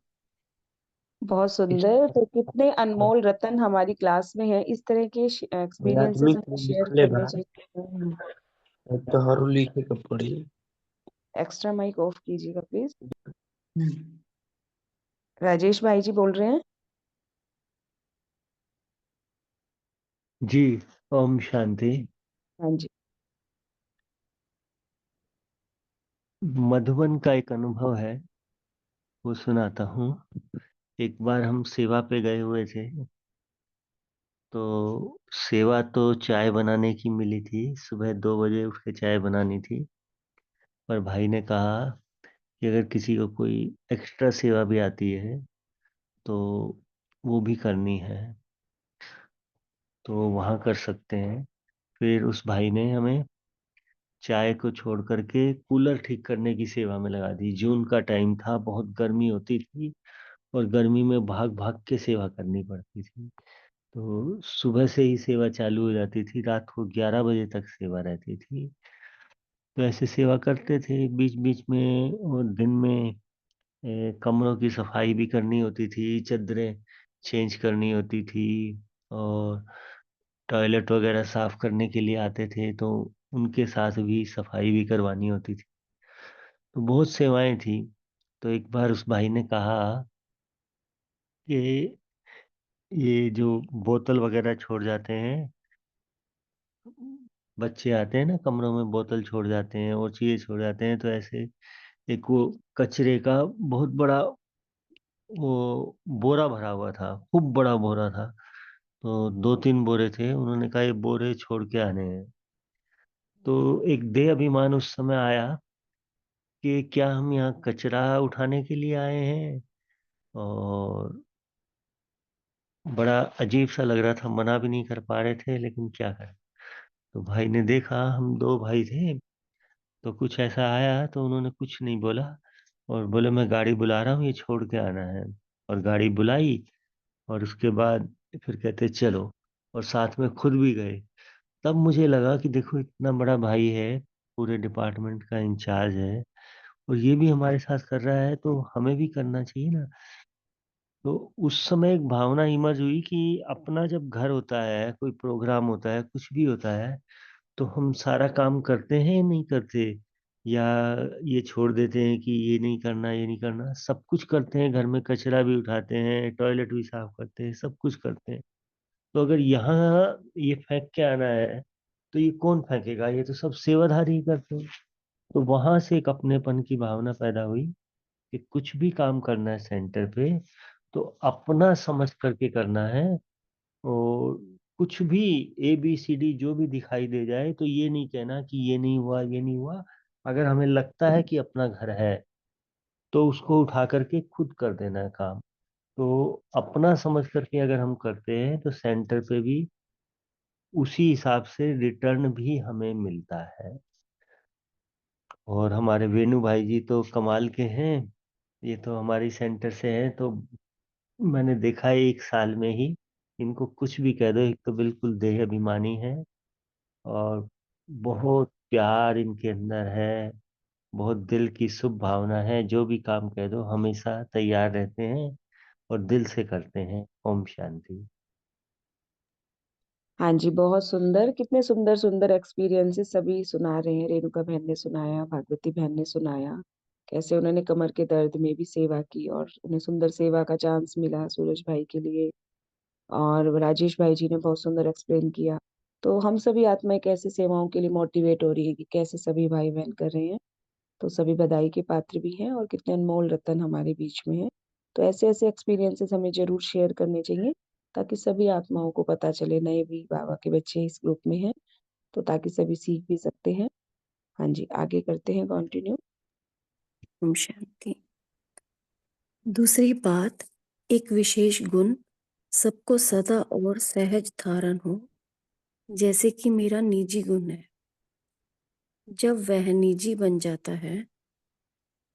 बहुत सुंदर। तो कितने अनमोल रत्न हमारी क्लास में है, इस तरह के एक्सपीरियंसेस हमें शेयर करने चाहिए। एक्स्ट्रा माइक ऑफ कीजिएगा प्लीज। हम्म। राजेश भाई जी बोल रहे हैं। जी। ओम शांति। हाँ जी। मधुबन का एक अनुभव है, वो सुनाता हूँ। एक बार हम सेवा पे गए हुए थे, तो सेवा तो चाय बनाने की मिली थी, सुबह 2 बजे उठ के चाय बनानी थी। पर भाई ने कहा कि अगर किसी को कोई एक्स्ट्रा सेवा भी आती है तो वो भी करनी है, तो वहाँ कर सकते हैं। फिर उस भाई ने हमें चाय को छोड़ करके कूलर ठीक करने की सेवा में लगा दी। जून का टाइम था, बहुत गर्मी होती थी और गर्मी में भाग भाग के सेवा करनी पड़ती थी। तो सुबह से ही सेवा चालू हो जाती थी, रात को 11 बजे तक सेवा रहती थी। तो ऐसे सेवा करते थे, बीच बीच में और दिन में कमरों की सफाई भी करनी होती थी, चादरें चेंज करनी होती थी, और टॉयलेट वगैरह साफ करने के लिए आते थे, तो उनके साथ भी सफाई भी करवानी होती थी। तो बहुत सेवाएं थी। तो एक बार उस भाई ने कहा कि ये जो बोतल वगैरह छोड़ जाते हैं, बच्चे आते हैं ना कमरों में, बोतल छोड़ जाते हैं और चीजें छोड़ जाते हैं, तो ऐसे एक वो कचरे का बहुत बड़ा वो बोरा भरा हुआ था, खूब बड़ा बोरा था। तो 2-3 बोरे थे, उन्होंने कहा ये बोरे छोड़ के आने हैं। तो एक दे अभिमान उस समय आया कि क्या हम यहाँ कचरा उठाने के लिए आए हैं, और बड़ा अजीब सा लग रहा था, मना भी नहीं कर पा रहे थे, लेकिन क्या करें। तो भाई ने देखा हम 2 भाई थे, तो कुछ ऐसा आया तो उन्होंने कुछ नहीं बोला और बोले मैं गाड़ी बुला रहा हूँ, ये छोड़ के आना है। और गाड़ी बुलाई और उसके बाद फिर कहते चलो, और साथ में खुद भी गए। तब मुझे लगा कि देखो इतना बड़ा भाई है, पूरे डिपार्टमेंट का इंचार्ज है, और ये भी हमारे साथ कर रहा है, तो हमें भी करना चाहिए ना। तो उस समय एक भावना इमर्ज हुई कि अपना जब घर होता है, कोई प्रोग्राम होता है, कुछ भी होता है, तो हम सारा काम करते हैं या नहीं करते, या ये छोड़ देते हैं कि ये नहीं करना, ये नहीं करना। सब कुछ करते हैं, घर में कचरा भी उठाते हैं, टॉयलेट भी साफ करते हैं, सब कुछ करते हैं। तो अगर यहाँ ये फेंक के आना है, तो ये कौन फेंकेगा, ये तो सब सेवाधारी ही करते हैं। तो वहां से एक अपनेपन की भावना पैदा हुई कि कुछ भी काम करना है सेंटर पे, तो अपना समझ करके करना है। और कुछ भी ABCD जो भी दिखाई दे जाए, तो ये नहीं कहना कि ये नहीं हुआ, ये नहीं हुआ। अगर हमें लगता है कि अपना घर है, तो उसको उठा करके खुद कर देना है काम। तो अपना समझ करके अगर हम करते हैं, तो सेंटर पे भी उसी हिसाब से रिटर्न भी हमें मिलता है। और हमारे वेणु भाई जी तो कमाल के हैं। ये तो हमारी सेंटर से हैं, तो मैंने देखा है 1 साल में ही, इनको कुछ भी कह दो, एक तो बिल्कुल देह अभिमानी है, और बहुत प्यार इनके अंदर है, बहुत दिल की शुभ भावना है। जो भी काम कह दो हमेशा तैयार रहते हैं और दिल से करते हैं। ओम शांति। हाँ जी, बहुत सुंदर, कितने सुंदर सुंदर एक्सपीरियंसेस सभी सुना रहे हैं। रेणुका बहन ने सुनाया, भागवती बहन ने सुनाया, कैसे उन्होंने कमर के दर्द में भी सेवा की और उन्हें सुंदर सेवा का चांस मिला सूरज भाई के लिए। और राजेश भाई जी ने बहुत सुंदर एक्सप्लेन किया। तो हम सभी आत्माएं कैसे सेवाओं के लिए मोटिवेट हो रही है कि कैसे सभी भाई बहन कर रहे हैं। तो सभी बधाई के पात्र भी हैं और कितने अनमोल रतन हमारे बीच में हैं। तो ऐसे ऐसे एक्सपीरियंसेस हमें जरूर शेयर करने चाहिए, ताकि सभी आत्माओं को पता चले। नए भी बाबा के बच्चे इस ग्रुप में हैं, तो ताकि सभी सीख भी सकते हैं। हाँ जी, आगे करते हैं कंटिन्यू। ओम शांति। दूसरी बात, एक विशेष गुण सबको सदा और सहज धारण हो, जैसे कि मेरा निजी गुण है। जब वह निजी बन जाता है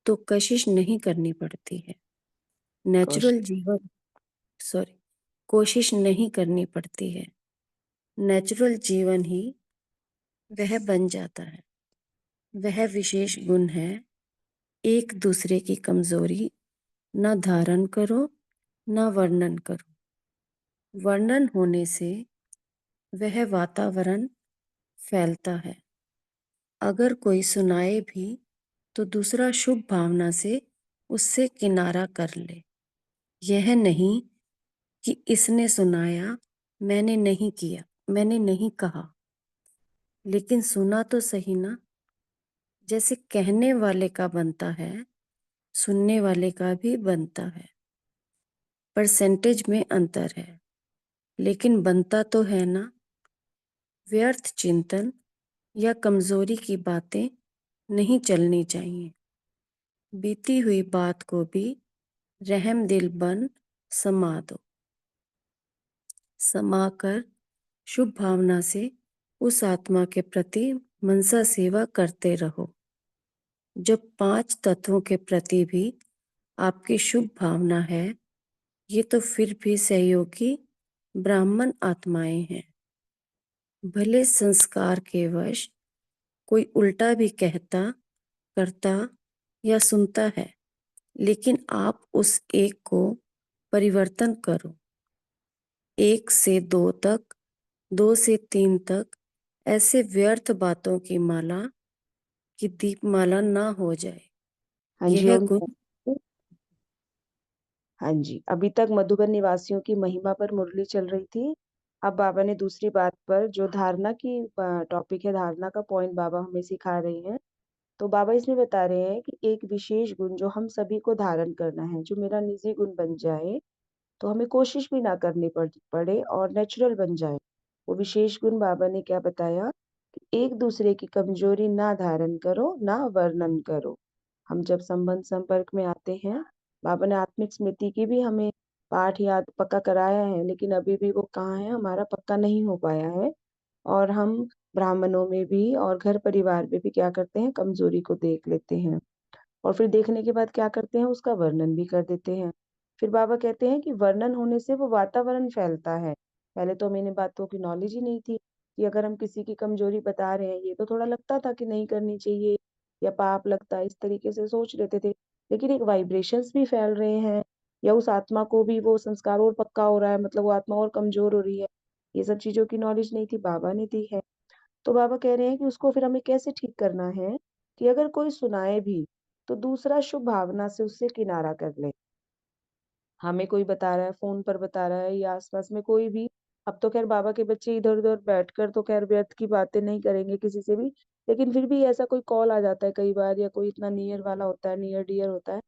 तो कशिश नहीं करनी पड़ती है। नेचुरल जीवन कोशिश नहीं करनी पड़ती है। नेचुरल जीवन ही वह बन जाता है। वह विशेष गुण है, एक दूसरे की कमजोरी न धारण करो, न वर्णन करो। वर्णन होने से वह वातावरण फैलता है। अगर कोई सुनाए भी तो दूसरा शुभ भावना से उससे किनारा कर ले। यह नहीं कि इसने सुनाया, मैंने नहीं किया, मैंने नहीं कहा, लेकिन सुना तो सही ना। जैसे कहने वाले का बनता है, सुनने वाले का भी बनता है। परसेंटेज में अंतर है, लेकिन बनता तो है ना। व्यर्थ चिंतन या कमजोरी की बातें नहीं चलनी चाहिए। बीती हुई बात को भी रहमदिल बन समा दो। समाकर शुभ भावना से उस आत्मा के प्रति मनसा सेवा करते रहो। जब 5 तत्वों के प्रति भी आपकी शुभ भावना है, ये तो फिर भी सहयोगी ब्राह्मण आत्माएं हैं। भले संस्कार के वश कोई उल्टा भी कहता, करता या सुनता है, लेकिन आप उस एक को परिवर्तन करो। 1 से 2 तक, 2 से 3 तक, ऐसे व्यर्थ बातों की माला की दीपमाला ना हो जाए। हाँ जी, यह ओम गुण शांति। हाँ जी, अभी तक मधुबन निवासियों की महिमा पर मुरली चल रही थी। अब बाबा ने दूसरी बात पर जो धारणा की टॉपिक है, धारणा का पॉइंट बाबा हमें सिखा रहे हैं। तो बाबा इसमें बता रहे हैं कि एक विशेष गुण जो हम सभी को धारण करना है, जो मेरा निजी गुण बन जाए, तो हमें कोशिश भी ना करनी पड़े और नेचुरल बन जाए। वो विशेष गुण बाबा ने क्या बताया कि एक दूसरे की कमजोरी ना धारण करो, ना वर्णन करो। हम जब संबंध संपर्क में आते हैं, बाबा ने आत्मिक स्मृति की भी हमें पाठ याद पक्का कराया है, लेकिन अभी भी वो कहाँ है, हमारा पक्का नहीं हो पाया है। और हम ब्राह्मणों में भी और घर परिवार में भी क्या करते हैं, कमजोरी को देख लेते हैं और फिर देखने के बाद क्या करते हैं, उसका वर्णन भी कर देते हैं। फिर बाबा कहते हैं कि वर्णन होने से वो वातावरण फैलता है। पहले तो हमें इन बातों की नॉलेज ही नहीं थी कि अगर हम किसी की कमजोरी बता रहे हैं, ये तो थोड़ा लगता था कि नहीं करनी चाहिए या पाप लगता है, इस तरीके से सोच लेते थे। लेकिन एक वाइब्रेशंस भी फैल रहे हैं या उस आत्मा को भी वो संस्कार और पक्का हो रहा है, मतलब वो आत्मा और कमजोर हो रही है, ये सब चीजों की नॉलेज नहीं थी, बाबा ने दी है। तो बाबा कह रहे हैं कि उसको फिर हमें कैसे ठीक करना है कि अगर कोई सुनाए भी तो दूसरा शुभ भावना से उससे किनारा कर ले। हमें कोई बता रहा है, फोन पर बता रहा है या आसपास में कोई भी, अब तो खैर बाबा के बच्चे इधर उधर बैठकर तो खैर व्यर्थ की बातें नहीं करेंगे किसी से भी, लेकिन फिर भी ऐसा कोई कॉल आ जाता है कई बार, या कोई इतना नियर वाला होता है, नियर डियर होता है,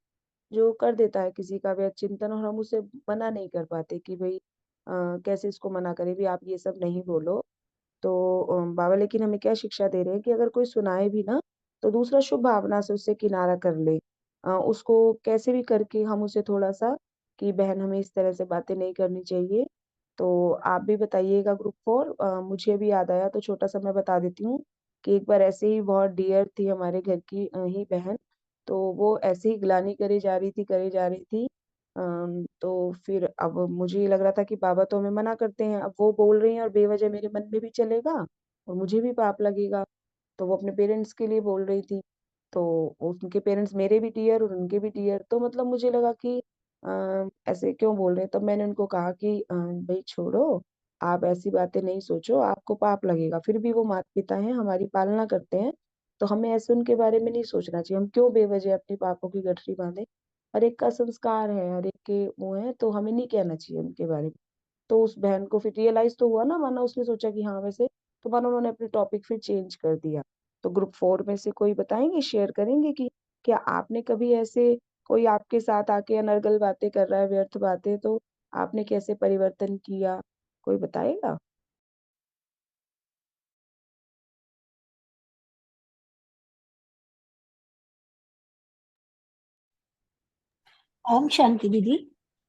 जो कर देता है किसी का व्यर्थ चिंतन, और हम उसे मना नहीं कर पाते कि भाई कैसे इसको मना करें, भी आप ये सब नहीं बोलो। तो बाबा लेकिन हमें क्या शिक्षा दे रहे हैं कि अगर कोई सुनाए भी ना, तो दूसरा शुभ भावना से उससे किनारा कर ले। उसको कैसे भी करके हम उसे थोड़ा सा कि बहन हमें इस तरह से बातें नहीं करनी चाहिए। तो आप भी बताइएगा ग्रुप 4। मुझे भी याद आया तो छोटा सा मैं बता देती हूँ कि एक बार ऐसे ही बहुत डियर थी हमारे घर की ही बहन, तो वो ऐसे ही ग्लानि करे जा रही थी। तो फिर अब मुझे ये लग रहा था कि बाबा तो हमें मना करते हैं, अब वो बोल रही हैं और बेवजह मेरे मन में भी चलेगा और मुझे भी पाप लगेगा। तो वो अपने पेरेंट्स के लिए बोल रही थी, तो उनके पेरेंट्स मेरे भी डियर और उनके भी डियर, तो मतलब मुझे लगा कि ऐसे क्यों बोल रहे हैं। तब मैंने उनको कहा कि भाई छोड़ो, आप ऐसी बातें नहीं सोचो, आपको पाप लगेगा। फिर भी वो माता पिता हैं, हमारी पालना करते हैं, तो हमें ऐसे उनके बारे में नहीं सोचना चाहिए। हम क्यों बेवजह अपनी पापों की गठरी बांधे, हर एक का संस्कार है, हर एक के वो है, तो हमें नहीं कहना चाहिए उनके बारे में। तो उस बहन को फिर रियलाइज तो हुआ ना, माना उसने सोचा कि हाँ वैसे, तो मानो उन्होंने अपने टॉपिक फिर चेंज कर दिया। तो ग्रुप 4 में से कोई बताएंगे, शेयर करेंगे कि क्या आपने कभी ऐसे, कोई आपके साथ आके अनर्गल बातें कर रहा है, व्यर्थ बातें, तो आपने कैसे परिवर्तन किया, कोई बताएगा? ओम शांति दीदी।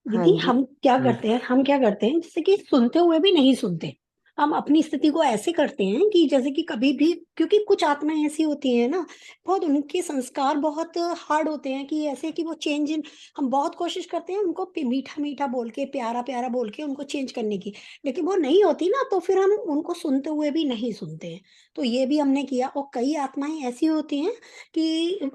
हाँ दीदी जी। हम क्या करते हैं जैसे कि सुनते हुए भी नहीं सुनते। हम अपनी स्थिति को ऐसे करते हैं कि जैसे कि कभी भी, क्योंकि कुछ आत्माएं ऐसी होती हैं ना, बहुत उनके संस्कार बहुत हार्ड होते हैं कि ऐसे कि वो चेंज इन, हम बहुत कोशिश करते हैं उनको मीठा मीठा बोल के, प्यारा प्यारा बोल के उनको चेंज करने की, लेकिन वो नहीं होती ना, तो फिर हम उनको सुनते हुए भी नहीं सुनते हैं। तो ये भी हमने किया। और कई आत्माएं ऐसी होती हैं कि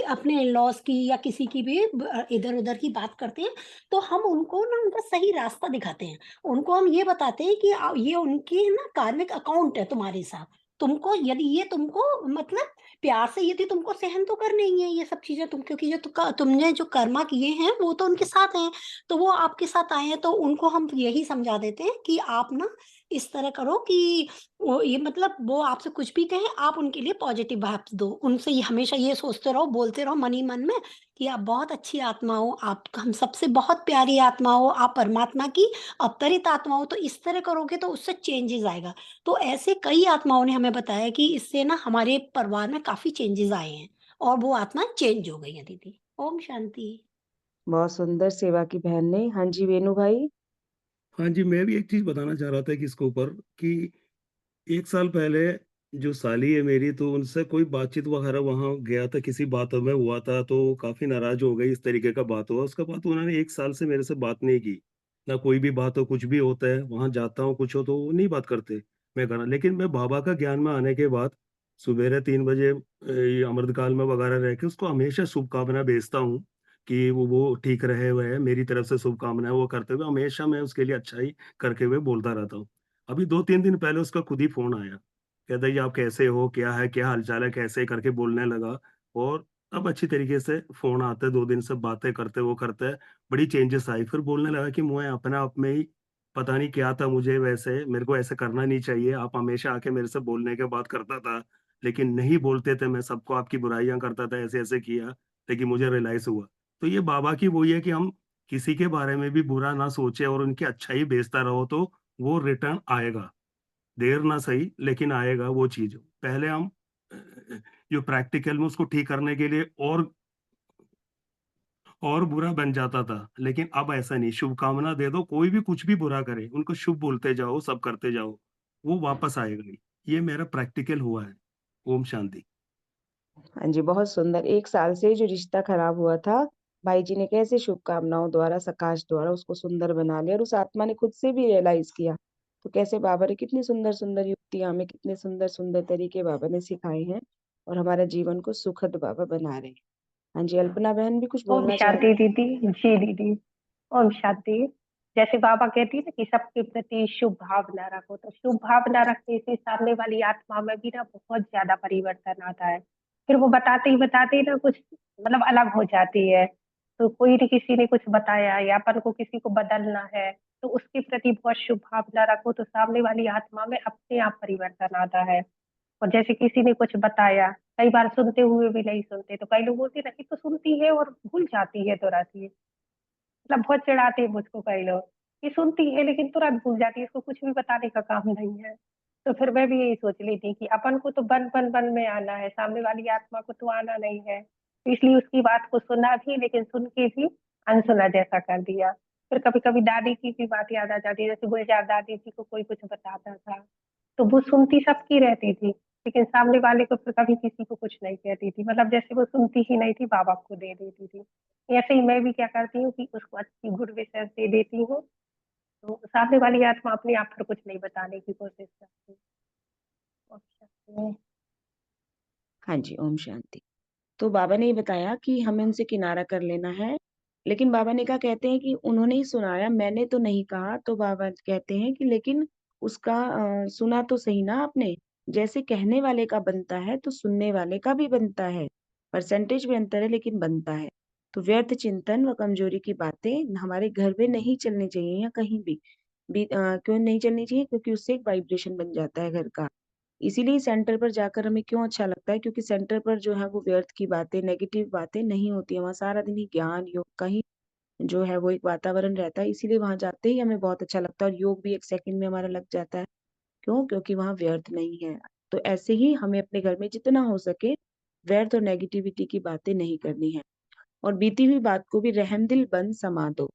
अपने लॉस की या किसी की भी इधर-उधर की बात करते हैं, तो हम उनको ना उनका सही रास्ता दिखाते हैं। उनको हम ये बताते हैं कि ये उनकी ना कार्मिक अकाउंट है तुम्हारे साथ। तुमको यदि ये तुमको मतलब प्यार से यदि तुमको सहन तो करनी ही है ये सब चीज़ें, क्योंकि जो तुमने जो कर्मा किए हैं वो तो उनके साथ हैं, तो वो आपके साथ आए हैं, तो उनको हम यही समझा देते हैं कि आप ना इस तरह करो कि वो ये मतलब वो आपसे कुछ भी कहें, आप उनके लिए पॉजिटिव वाइब्स दो। उनसे ये हमेशा ये सोचते रहो, बोलते रहो मन ही मन में कि आप बहुत अच्छी आत्मा हो, आप हम सबसे बहुत प्यारी आत्मा हो, आप परमात्मा की अवतरित आत्मा हो। तो इस तरह करोगे तो उससे चेंजेज़ आएगा। तो ऐसे कई आत्माओं ने हमें बताया कि इससे ना हमारे परिवार में काफ़ी चेंजेज़ आए हैं और वो आत्मा चेंज हो गई है दीदी। ओम शांति। बहुत सुंदर सेवा की बहन ने। हाँ जी, वेणु भाई। हाँ जी, मैं भी एक चीज़ बताना चाह रहा था कि इसके ऊपर कि 1 साल पहले जो साली है मेरी, तो उनसे कोई बातचीत वगैरह वहाँ गया था, किसी बात में हुआ था, तो काफ़ी नाराज़ हो गई, इस तरीके का बात हुआ। उसके बाद तो उन्होंने 1 साल से मेरे से बात नहीं की। ना कोई भी बात हो, कुछ भी होता है, वहाँ जाता हूँ, कुछ हो तो वो नहीं बात करते, मैं करा। लेकिन मैं बाबा का ज्ञान में आने के बाद सुबेरे 3 बजे ये अमृतकाल में वगैरह रह के उसको हमेशा शुभकामना भेजता हूँ कि वो ठीक रहे हुए है, मेरी तरफ से शुभकामनाएँ वो करते हुए हमेशा मैं उसके लिए अच्छाई करके हुए बोलता रहता हूँ। अभी 2-3 दिन पहले उसका खुद ही फ़ोन आया, कहता है, "जी आप कैसे हो? क्या है? क्या हाल-चाल है? कैसे?" करके बोलने लगा और अब अच्छी तरीके से फ़ोन आते, 2 दिन से बातें करते, वो करते हैं, बड़ी चेंजेस आई। फिर बोलने लगा कि मैं अपने आप में ही पता नहीं क्या था मुझे वैसे, मेरे को ऐसे करना नहीं चाहिए। आप हमेशा आके मेरे से बोलने के बाद करता था, लेकिन नहीं बोलते थे, मैं सबको आपकी बुराइयाँ करता था, ऐसे-ऐसे किया, लेकिन मुझे रियलाइज़ हुआ। तो ये बाबा की वही है कि हम किसी के बारे में भी बुरा ना सोचें और उनकी अच्छाई भेजता रहो तो वो रिटर्न आएगा। देर ना सही लेकिन आएगा वो चीज़। पहले हम जो प्रैक्टिकल में उसको ठीक करने के लिए और बुरा बन जाता था, लेकिन अब ऐसा नहीं, शुभकामना दे दो, कोई भी कुछ भी बुरा करे, उनको शुभ बोलते जाओ, सब करते जाओ, वो वापस आएगा ही। ये मेरा प्रैक्टिकल हुआ है। ओम शांति। हाँ जी, बहुत सुंदर। 1 साल से जो रिश्ता खराब हुआ था, भाई जी ने कैसे शुभकामनाओं द्वारा, सकाश द्वारा उसको सुंदर बना लिया और उस आत्मा ने खुद से भी रियलाइज़ किया। तो कैसे बाबा ने कितनी सुंदर-सुंदर युक्तियाँ हमें कितने सुंदर-सुंदर तरीके बाबा ने सिखाए हैं और हमारे जीवन को सुखद बाबा बना रहे हैं। हाँ जी, अल्पना बहन भी कुछ ओम बोलना चाह रही शांति हैं? दीदी। जी दीदी। ओम शांति। जैसे बाबा कहती है ना कि सबके प्रति शुभ भावना रखो, तो शुभ भावना रखने से सामने वाली आत्मा में भी ना बहुत ज्यादा परिवर्तन आता है। फिर वो बताते ही ना कुछ मतलब अलग हो जाती है। तो कोई न किसी ने कुछ बताया या अपन को किसी को बदलना है, तो उसके प्रति बहुत शुभ भावना रखो, तो सामने वाली आत्मा में अपने आप परिवर्तन आता है। और जैसे किसी ने कुछ बताया, कई बार सुनते हुए भी नहीं सुनते, तो कई लोग बोलते हैं ना कि तो सुनती है और भूल जाती है तुरंत ही। मतलब बहुत चिढ़ाते हैं मुझको कई लोग, कि सुनती है लेकिन तुरंत भूल जाती है, इसको कुछ भी बताने का काम नहीं है। तो फिर मैं भी यही सोच रही थी कि अपन को तो बन में आना है, सामने वाली आत्मा को तो आना नहीं है। तो इसलिए उसकी बात को सुना भी, लेकिन सुन के भी अनसुना जैसा कर दिया। फिर कभी-कभी दादी की भी बात याद आ जाती है, जैसे गुलजार दादी जी को कोई कुछ बताता था, तो वो सुनती सबकी रहती थी, लेकिन सामने वाले को फिर कभी किसी को कुछ नहीं कहती थी। मतलब जैसे वो सुनती ही नहीं थी, बाबा को दे देती थी। ऐसे ही मैं भी क्या करती हूँ कि उसको अच्छी गुड विशेस दे देती हूँ, तो सामने वाली आत्मा अपने आप फिर कुछ नहीं बताने की कोशिश करती। अच्छा। हाँ जी, ओम शांति। तो बाबा ने ये बताया कि हमें उनसे किनारा कर लेना है, लेकिन बाबा ने कहा कहते हैं कि उन्होंने ही सुनाया, मैंने तो नहीं कहा। तो बाबा कहते हैं कि लेकिन उसका सुना तो सही ना आपने, जैसे कहने वाले का बनता है, तो सुनने वाले का भी बनता है। परसेंटेज में अंतर है लेकिन बनता है। तो व्यर्थ चिंतन व कमजोरी की बातें हमारे घर में नहीं चलनी चाहिए या कहीं भी क्यों नहीं चलनी चाहिए? क्योंकि उससे एक वाइब्रेशन बन जाता है घर का। इसीलिए सेंटर पर जाकर हमें क्यों अच्छा लगता है? क्योंकि सेंटर पर जो है वो व्यर्थ की बातें, नेगेटिव बातें नहीं होती हैं। वहाँ सारा दिन ही ज्ञान, योग का ही जो है वो एक वातावरण रहता है। इसीलिए वहाँ जाते ही हमें बहुत अच्छा लगता है और योग भी 1 सेकंड में हमारा लग जाता है। क्यों? क्योंकि वहाँ व्यर्थ नहीं है। तो ऐसे ही हमें अपने घर में जितना हो सके व्यर्थ और नेगेटिविटी की बातें नहीं करनी है। और बीती हुई बात को भी रहमदिल बन समा दो।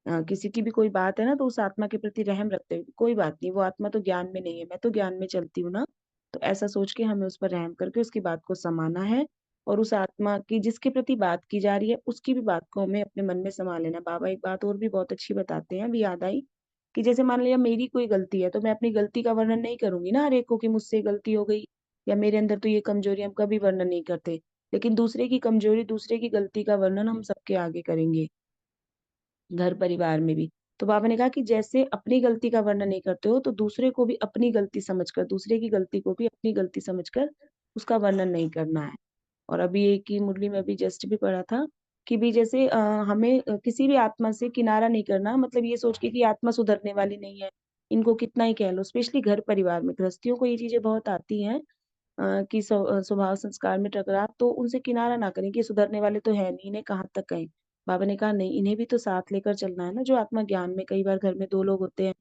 किसी की भी कोई बात है ना, तो उस आत्मा के प्रति रहम रखते हुए, कोई बात नहीं, वो आत्मा तो ज्ञान में नहीं है, मैं तो ज्ञान में चलती हूँ ना। तो ऐसा सोच के हमें उस पर रहम करके उसकी बात को समाना है और उस आत्मा की जिसके प्रति बात की जा रही है, उसकी भी बात को हमें अपने मन में समा लेना है। बाबा एक बात और भी बहुत अच्छी बताते हैं, अभी याद आई, कि जैसे मान लिया मेरी कोई गलती है, तो मैं अपनी गलती का वर्णन नहीं करूँगी ना हर एक को कि मुझसे गलती हो गई या मेरे अंदर तो ये कमजोरी, हम कभी वर्णन नहीं करते। लेकिन दूसरे की कमजोरी, दूसरे की गलती का वर्णन हम सबके आगे करेंगे, घर परिवार में भी। तो बाबा ने कहा कि जैसे अपनी गलती का वर्णन नहीं करते हो, तो दूसरे को भी अपनी गलती समझकर, दूसरे की गलती को भी अपनी गलती समझकर उसका वर्णन नहीं करना है। और अभी एक ही मुरली में अभी जस्ट भी पढ़ा था कि भी जैसे हमें किसी भी आत्मा से किनारा नहीं करना, मतलब ये सोच के कि आत्मा सुधरने वाली नहीं है, इनको कितना ही कह लो। स्पेशली घर परिवार में गृहस्थियों को ये चीज़ें बहुत आती हैं कि स्वभाव संस्कार में टकराव, तो उनसे किनारा ना करें कि सुधरने वाले तो है नहीं, इन्हें कहाँ तक कहें। बाबा ने कहा नहीं, इन्हें भी तो साथ लेकर चलना है ना। जो आत्मा ज्ञान में, कई बार घर में 2 लोग होते हैं,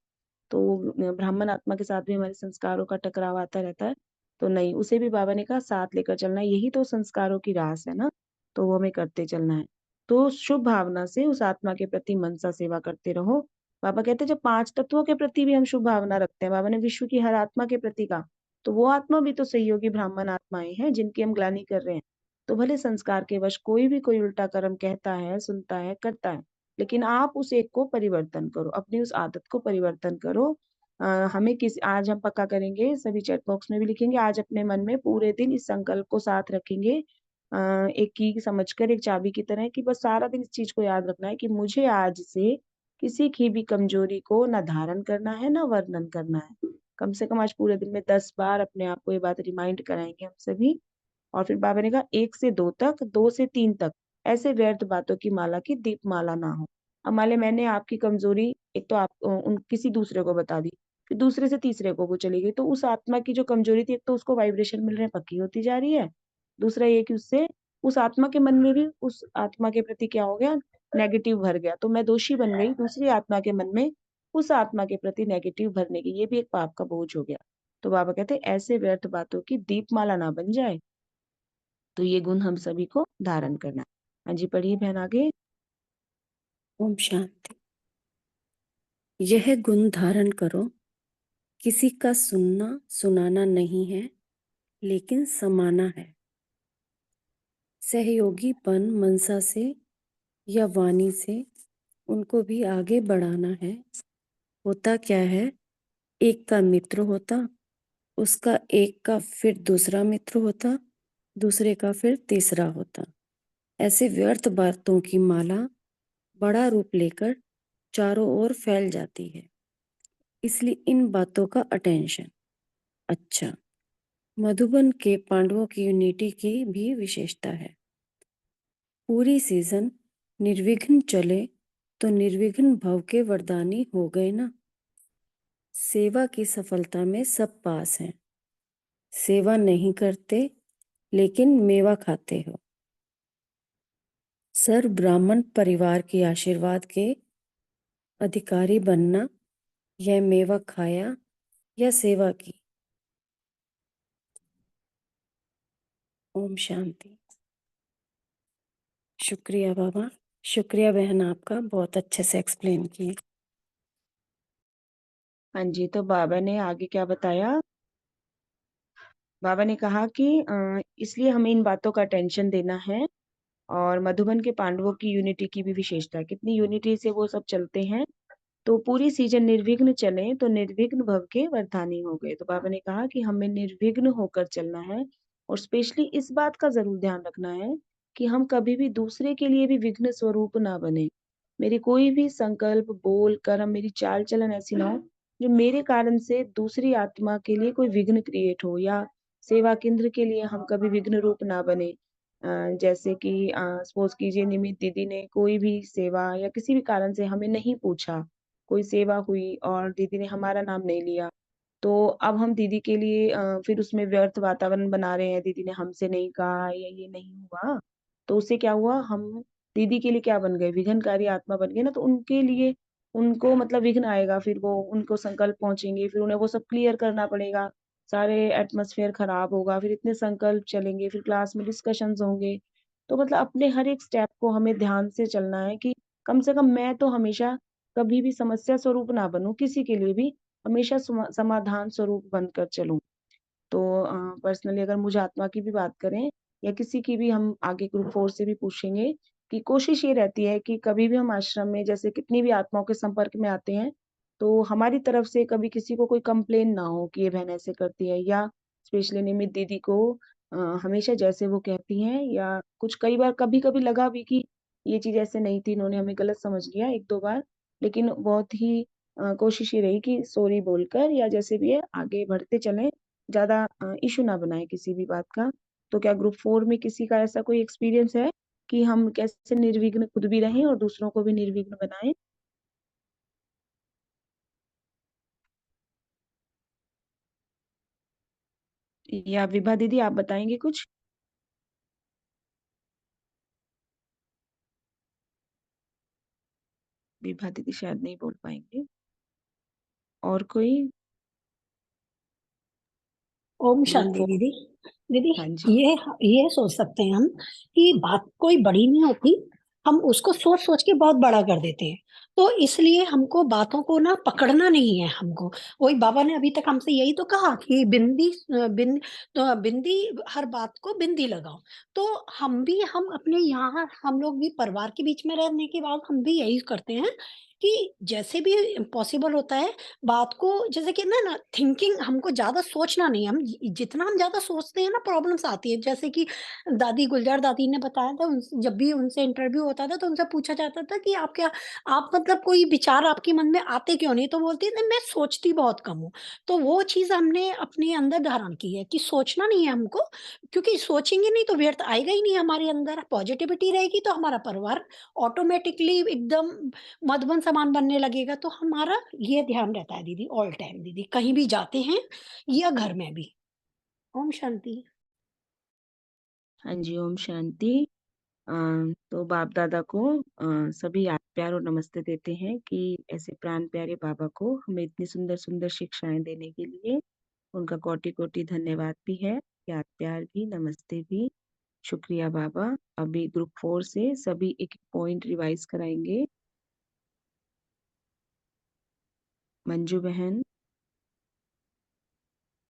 तो ब्राह्मण आत्मा के साथ भी हमारे संस्कारों का टकराव आता रहता है। तो नहीं, उसे भी बाबा ने कहा साथ लेकर चलना है, यही तो संस्कारों की रास है ना, तो वो हमें करते चलना है। तो शुभ भावना से उस आत्मा के प्रति मनसा सेवा करते रहो। बाबा कहते हैं जब 5 तत्वों के प्रति भी हम शुभ भावना रखते हैं, बाबा ने विश्व की हर आत्मा के प्रति कहा, तो वो आत्मा भी तो सहयोगी ब्राह्मण आत्माएं हैं जिनकी हम ग्लानि कर रहे हैं। तो भले संस्कार के वश कोई भी कोई उल्टा कर्म कहता है, सुनता है, करता है, लेकिन आप उस एक को परिवर्तन करो, अपनी उस आदत को परिवर्तन करो। हमें किस आज हम पक्का करेंगे, सभी चैट बॉक्स में भी लिखेंगे, आज अपने मन में पूरे दिन इस संकल्प को साथ रखेंगे, एक की समझकर, एक चाबी की तरह, कि बस सारा दिन इस चीज को याद रखना है कि मुझे आज से किसी की भी कमजोरी को ना धारण करना है, ना वर्णन करना है। कम से कम आज पूरे दिन में 10 बार अपने आप को ये बात रिमाइंड कराएंगे हम सभी। और फिर बाबा ने कहा 1 से 2 तक, 2 से 3 तक ऐसे व्यर्थ बातों की माला की दीपमाला ना हो। अब मान लिया मैंने आपकी कमजोरी एक तो आप उन किसी दूसरे को बता दी, फिर दूसरे से तीसरे को वो चली गई, तो उस आत्मा की जो कमजोरी थी, एक तो उसको वाइब्रेशन मिल रहे हैं, पक्की होती जा रही है। दूसरा ये कि उससे उस आत्मा के मन में भी उस आत्मा के प्रति क्या हो गया, नेगेटिव भर गया, तो मैं दोषी बन गई दूसरी आत्मा के मन में उस आत्मा के प्रति नेगेटिव भरने की, ये भी एक पाप का बोझ हो गया। तो बाबा कहते हैं ऐसे व्यर्थ बातों की दीपमाला ना बन जाए, तो ये गुण हम सभी को धारण करना है। हाँ जी, पढ़िए बहन आगे। ओम शांति। यह गुण धारण करो, किसी का सुनना सुनाना नहीं है, लेकिन समाना है। सहयोगीपन मनसा से या वाणी से उनको भी आगे बढ़ाना है। होता क्या है, एक का मित्र होता, उसका एक का फिर दूसरा मित्र होता, दूसरे का फिर तीसरा होता। ऐसे व्यर्थ बातों की माला बड़ा रूप लेकर चारों ओर फैल जाती है। इसलिए इन बातों का अटेंशन। अच्छा, मधुबन के पांडवों की यूनिटी की भी विशेषता है। पूरी सीजन निर्विघ्न चले तो निर्विघ्न भव के वरदानी हो गए ना। सेवा की सफलता में सब पास हैं। सेवा नहीं करते लेकिन मेवा खाते हो। सर्व ब्राह्मण परिवार के आशीर्वाद के अधिकारी बनना, यह मेवा खाया या सेवा की। ओम शांति। शुक्रिया बाबा, शुक्रिया बहन, आपका बहुत अच्छे से एक्सप्लेन किए। हाँ जी, तो बाबा ने आगे क्या बताया। बाबा ने कहा कि इसलिए हमें इन बातों का टेंशन देना है। और मधुबन के पांडवों की यूनिटी की भी विशेषता है, कितनी यूनिटी से वो सब चलते हैं। तो पूरी सीजन निर्विघ्न चले तो निर्विघ्न भव के वरदानी हो गए। तो बाबा ने कहा कि हमें निर्विघ्न होकर चलना है, और स्पेशली इस बात का जरूर ध्यान रखना है कि हम कभी भी दूसरे के लिए भी विघ्न स्वरूप ना बने। मेरी कोई भी संकल्प, बोल, कर्म, मेरी चाल चलन ऐसी ना हो जो मेरे कारण से दूसरी आत्मा के लिए कोई विघ्न क्रिएट हो, या सेवा केंद्र के लिए हम कभी विघ्न रूप ना बने। जैसे कि सपोज कीजिए निमित दीदी ने कोई भी सेवा या किसी भी कारण से हमें नहीं पूछा, कोई सेवा हुई और दीदी ने हमारा नाम नहीं लिया, तो अब हम दीदी के लिए फिर उसमें व्यर्थ वातावरण बना रहे हैं, दीदी ने हमसे नहीं कहा या ये नहीं हुआ, तो उससे क्या हुआ, हम दीदी के लिए क्या बन गए, विघ्नकारी आत्मा बन गए ना। तो उनके लिए उनको मतलब विघ्न आएगा, फिर वो उनको संकल्प पहुंचेंगे, फिर उन्हें वो सब क्लियर करना पड़ेगा, सारे एटमॉस्फेयर खराब होगा, फिर इतने संकल्प चलेंगे, फिर क्लास में डिस्कशंस होंगे। तो मतलब अपने हर एक स्टेप को हमें ध्यान से चलना है कि कम से कम मैं तो हमेशा कभी भी समस्या स्वरूप ना बनूं, किसी के लिए भी हमेशा समाधान स्वरूप बनकर चलूं। तो पर्सनली अगर मुझे आत्मा की भी बात करें या किसी की भी, हम आगे ग्रुप 4 से भी पूछेंगे, कि कोशिश ये रहती है कि कभी भी हम आश्रम में जैसे कितनी भी आत्माओं के संपर्क में आते हैं, तो हमारी तरफ से कभी किसी को कोई कंप्लेन ना हो कि ये बहन ऐसे करती है, या स्पेशली निमित दीदी को हमेशा जैसे वो कहती हैं, या कुछ कई बार कभी कभी लगा भी कि ये चीज ऐसे नहीं थी, इन्होंने हमें गलत समझ लिया 1-2 बार, लेकिन बहुत ही कोशिश ये रही कि सॉरी बोलकर या जैसे भी है आगे बढ़ते चलें, ज्यादा इशू ना बनाए किसी भी बात का। तो क्या ग्रुप 4 में किसी का ऐसा कोई एक्सपीरियंस है कि हम कैसे निर्विघ्न खुद भी रहें और दूसरों को भी निर्विघ्न बनाएं? या विभा दीदी आप बताएंगे कुछ? विभा दीदी शायद नहीं बोल पाएंगे। और कोई? ओम ग्रुप शांति 4। दीदी। दीदी, हाँ जी। ये सोच सकते हैं हम कि बात कोई बड़ी नहीं होती, हम उसको सोच सोच के बहुत बड़ा कर देते हैं। तो इसलिए हमको बातों को ना पकड़ना नहीं है हमको। वही बाबा ने अभी तक हमसे यही तो कहा कि बिंदी, हर बात को बिंदी लगाओ। तो हम अपने यहाँ हम लोग भी परिवार के बीच में रहने के बाद हम भी यही करते हैं कि जैसे भी पॉसिबल होता है बात को, जैसे कि ना थिंकिंग हमको ज़्यादा सोचना नहीं है, जितना हम ज़्यादा सोचते हैं ना प्रॉब्लम्स आती है। जैसे कि दादी गुलजार दादी ने बताया था, जब भी उनसे इंटरव्यू होता था तो उनसे पूछा जाता था कि आप मतलब कोई विचार आपके मन में आते क्यों नहीं, तो बोलती थी मैं सोचती बहुत कम हूँ। तो वो चीज़ हमने अपने अंदर धारण की है कि सोचना नहीं है हमको, क्योंकि सोचेंगे नहीं तो व्यर्थ आएगा ही नहीं हमारे अंदर। पॉजिटिविटी रहेगी तो हमारा परिवार ऑटोमेटिकली एकदम मधुबन समान बनने लगेगा। तो हमारा ये ध्यान रहता है दीदी, ऑल टाइम दीदी, कहीं भी जाते हैं या घर में भी। ओम शांति। हाँ जी, ओम शांति। अ, तो बाप दादा को सभी याद प्यार और नमस्ते देते हैं कि ऐसे प्राण प्यारे बाबा को हमें इतनी सुंदर सुंदर शिक्षाएं देने के लिए उनका कोटि कोटि धन्यवाद भी है, याद प्यार भी, नमस्ते भी। शुक्रिया बाबा। अभी ग्रुप 4 से सभी एक पॉइंट रिवाइज कराएंगे। मंजू बहन,